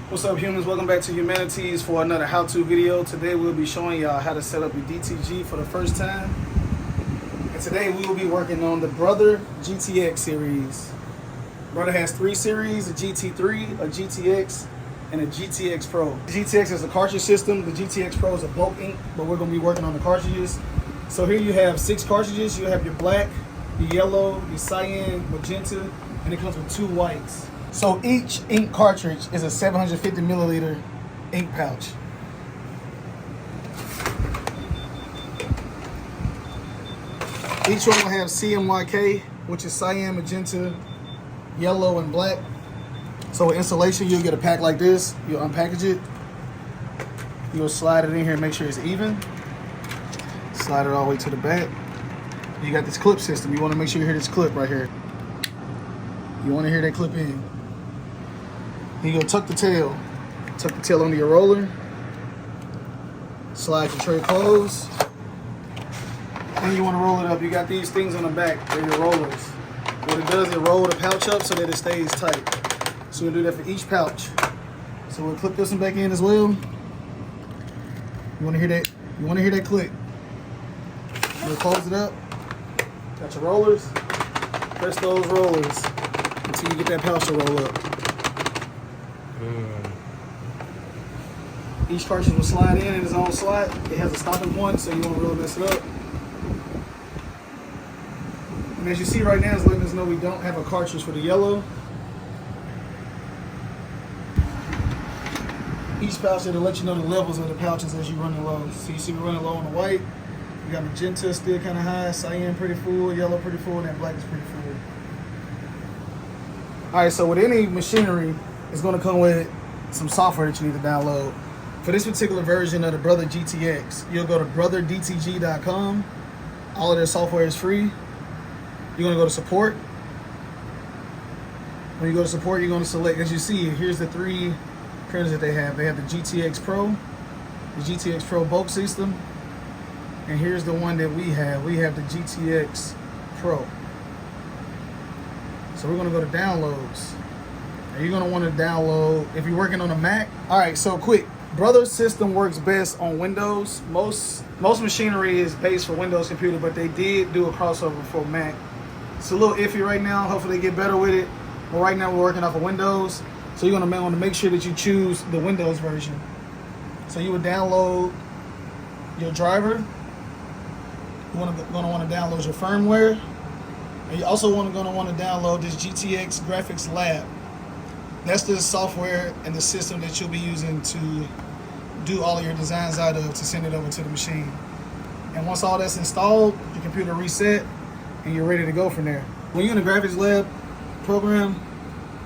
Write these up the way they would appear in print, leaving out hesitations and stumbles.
What's up, humans? Welcome back to Humanities for another how-to video. Today we'll be showing y'all how to set up your DTG for the first time. And today we will be working on the Brother GTX series. Brother has 3 series, a GT3, a GTX, and a GTX Pro. The GTX is a cartridge system. The GTX Pro is a bulk ink, but we're going to be working on the cartridges. So here you have 6 cartridges. You have your black, your yellow, your cyan, magenta, and it comes with 2 whites. So each ink cartridge is a 750 milliliter ink pouch. Each one will have CMYK, which is cyan, magenta, yellow, and black. So with installation, you'll get a pack like this. You'll unpackage it. You'll slide it in here and make sure it's even. Slide it all the way to the back. You got this clip system. You want to make sure you hear this clip right here. You want to hear that clip in. You're going to tuck the tail under your roller, slide your tray closed, and you want to roll it up. You got these things on the back, they're your rollers. What it does, it roll the pouch up so that it stays tight. So we'll do that for each pouch. So we'll clip this one back in as well. You want to hear that? You want to hear that click? You'll close it up. Got your rollers. Press those rollers until you get that pouch to roll up. Each cartridge will slide in its own slot. It has a stopping point, so you won't really mess it up. And as you see right now, it's letting us know we don't have a cartridge for the yellow. Each pouch, it'll let you know the levels of the pouches as you're running low. So you see we're running low on the white. We got magenta still kind of high, cyan pretty full, yellow pretty full, and then black is pretty full. All right, so with any machinery, it's going to come with some software that you need to download. For this particular version of the Brother GTX, you'll go to brotherdtg.com. All of their software is free. You're going to go to support. When you go to support, you're going to select, as you see, here's the 3 printers that they have. They have the GTX Pro, the GTX Pro bulk system, and here's the one that we have. We have the GTX Pro. So we're going to go to downloads. And you're going to want to download, if you're working on a Mac. All right, so quick. Brother's system works best on Windows. Most machinery is based for Windows computer, but they did do a crossover for Mac. It's a little iffy right now. Hopefully they get better with it. But right now we're working off of Windows. So you're going to want to make sure that you choose the Windows version. So you would download your driver. You're going to want to download your firmware. And you also going to want to download this GTX Graphics Lab. That's the software and the system that you'll be using to do all of your designs out of to send it over to the machine. And once all that's installed, your computer reset, and you're ready to go from there. When you're in the Graphics Lab program,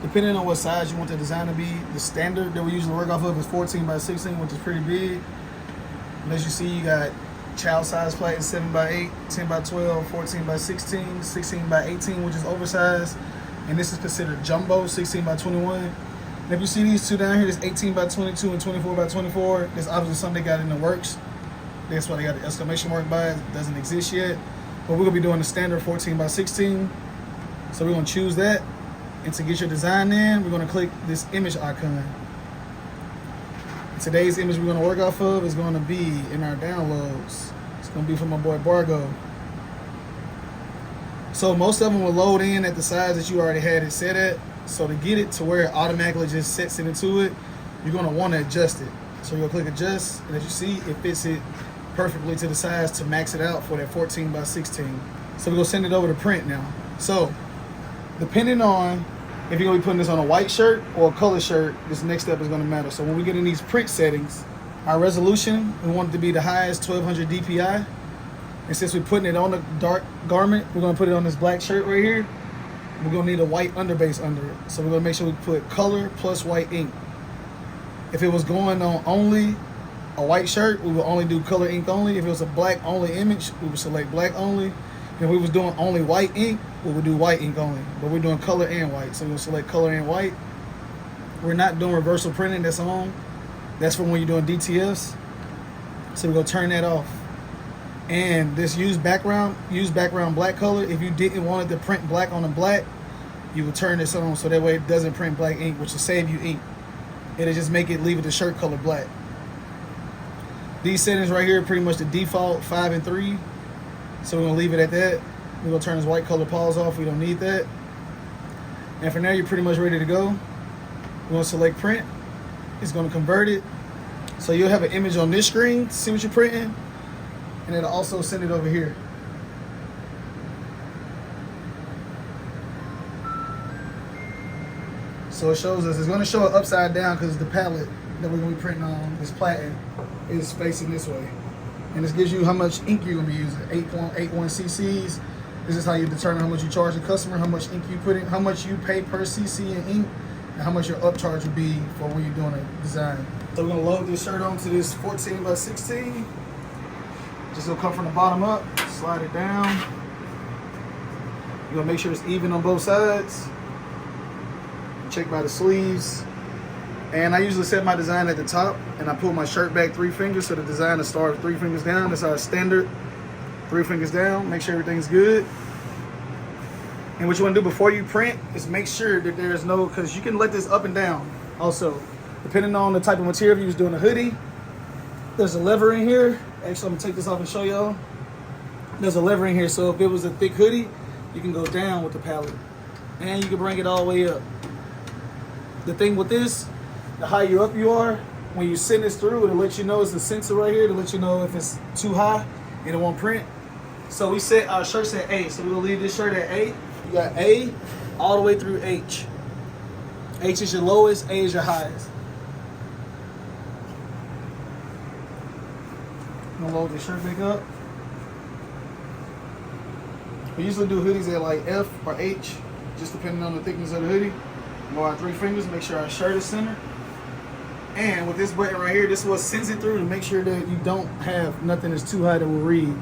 depending on what size you want the design to be, the standard that we usually work off of is 14 by 16, which is pretty big. And as you see, you got child size plate 7 by 8, 10 by 12, 14 by 16, 16 by 18, which is oversized. And this is considered jumbo, 16 by 21. And if you see these 2 down here, there's 18 by 22 and 24 by 24. There's obviously something they got in the works. That's why they got the exclamation mark by it. It doesn't exist yet. But we're gonna be doing the standard 14 by 16. So we're gonna choose that. And to get your design in, we're gonna click this image icon. Today's image we're gonna work off of is gonna be in our downloads. It's gonna be from my boy Bargo. So most of them will load in at the size that you already had it set at. So to get it to where it automatically just sets it into it, you're going to want to adjust it. So you'll click adjust, and as you see, it fits it perfectly to the size to max it out for that 14 by 16. So we're going to send it over to print now. So depending on if you're going to be putting this on a white shirt or a color shirt, this next step is going to matter. So when we get in these print settings, our resolution, we want it to be the highest 1200 DPI. And since we're putting it on a dark garment, we're going to put it on this black shirt right here. We're going to need a white underbase under it. So we're going to make sure we put color plus white ink. If it was going on only a white shirt, we will only do color ink only. If it was a black only image, we would select black only. And if we was doing only white ink, we would do white ink only. But we're doing color and white. So we'll select color and white. We're not doing reversal printing, that's on. That's for when you're doing DTFs. So we're going to turn that off. And this use background black color, if you didn't want it to print black on the black, you would turn this on so that way it doesn't print black ink, which will save you ink. It'll just leave it the shirt color black. These settings right here are pretty much the default 5 and 3. So we're gonna leave it at that. We're gonna turn this white color pause off. We don't need that. And for now, you're pretty much ready to go. We're gonna select print. It's gonna convert it. So you'll have an image on this screen to see what you're printing. And it'll also send it over here. So it shows us, it's gonna show it upside down because the palette that we're gonna be printing on, this platen, is facing this way. And this gives you how much ink you're gonna be using, 8.81 cc's. This is how you determine how much you charge the customer, how much ink you put in, how much you pay per cc in ink, and how much your upcharge will be for when you're doing a design. So we're gonna load this shirt onto this 14 by 16. Just gonna come from the bottom up, slide it down. You're gonna make sure it's even on both sides. Check by the sleeves. And I usually set my design at the top and I pull my shirt back 3 fingers so the design will start 3 fingers down. That's our standard. 3 fingers down, make sure everything's good. And what you want to do before you print is make sure that there's no, because you can let this up and down also. Depending on the type of material, if you was doing a hoodie, there's a lever in here. Actually, I'm gonna take this off and show y'all. There's a lever in here, so if it was a thick hoodie, you can go down with the palette. And you can bring it all the way up. The thing with this, the higher up you are, when you send this through, it'll let you know, it's a sensor right here to let you know if it's too high and it won't print. So we set our shirts at A, so we'll leave this shirt at A. You got A all the way through H. H is your lowest, A is your highest. I'm gonna load this shirt back up. We usually do hoodies at like F or H, just depending on the thickness of the hoodie. Go our 3 fingers, make sure our shirt is centered. And with this button right here, this is what sends it through to make sure that you don't have nothing that's too high that will read.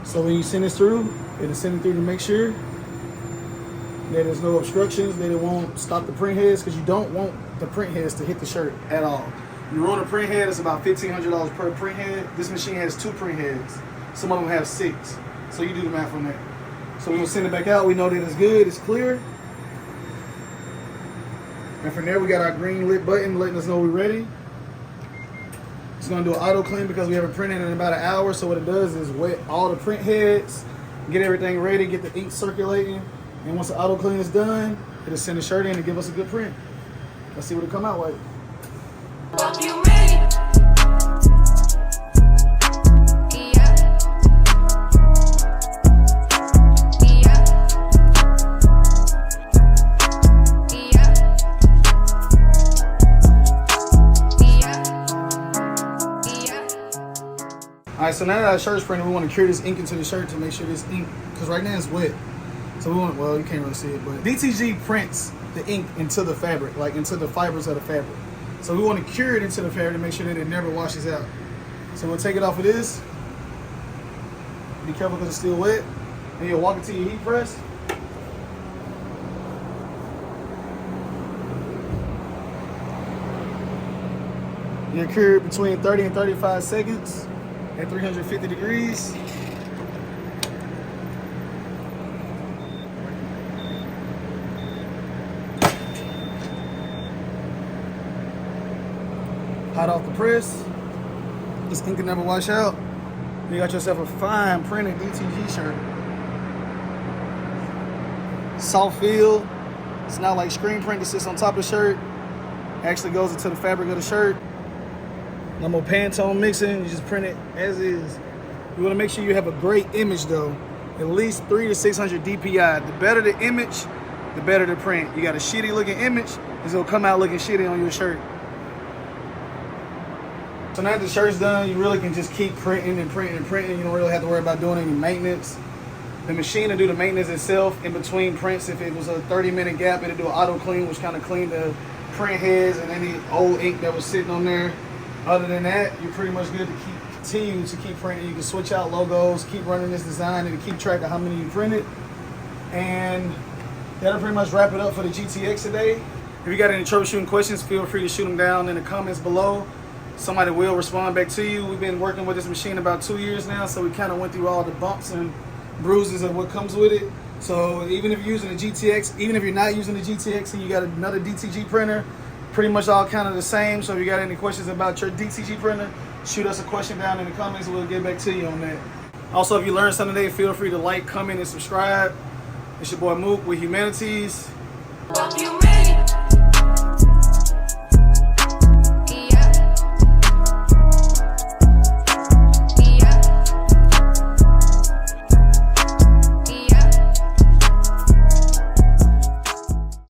So when you send this through, it'll send it through to make sure that there's no obstructions, that it won't stop the print heads, because you don't want the print heads to hit the shirt at all. You run a print head, it's about $1,500 per print head. This machine has 2 print heads. Some of them have 6. So you do the math on that. So we're gonna send it back out. We know that it's good, it's clear. And from there, we got our green lit button letting us know we're ready. It's gonna do an auto clean because we haven't printed in about an hour. So what it does is wet all the print heads, get everything ready, get the ink circulating. And once the auto clean is done, it'll send the shirt in and give us a good print. Let's see what it come out like. Alright, so now that our shirt's printed, we want to cure this ink into the shirt to make sure this ink, because right now it's wet. So we want, well, you can't really see it, but DTG prints the ink into the fabric, like into the fibers of the fabric. So we want to cure it into the fabric to make sure that it never washes out. So we'll take it off of this. Be careful because it's still wet. And you'll walk it to your heat press. You'll cure it between 30 and 35 seconds at 350 degrees. Hot off the press. This ink can never wash out. You got yourself a fine printed DTG shirt. Soft feel. It's not like screen print that sits on top of the shirt. It actually goes into the fabric of the shirt. No more Pantone mixing, you just print it as is. You wanna make sure you have a great image though. At least 300 to 600 DPI. The better the image, the better the print. You got a shitty looking image, it's gonna come out looking shitty on your shirt. So now that the shirt's done, you really can just keep printing and printing and printing. You don't really have to worry about doing any maintenance. The machine will do the maintenance itself in between prints. If it was a 30-minute gap, it'll do an auto clean, which kind of clean the print heads and any old ink that was sitting on there. Other than that, you're pretty much good to continue to keep printing. You can switch out logos, keep running this design, and keep track of how many you printed. And that'll pretty much wrap it up for the GTX today. If you got any troubleshooting questions, feel free to shoot them down in the comments below. Somebody will respond back to you. We've been working with this machine about 2 years now, so we kind of went through all the bumps and bruises of what comes with it. So even if you're using a GTX, even if you're not using a GTX and you got another DTG printer, pretty much all kind of the same. So if you got any questions about your DTG printer, shoot us a question down in the comments and we'll get back to you on that. Also, if you learned something today, feel free to like, comment, and subscribe. It's your boy Mook with Humanities.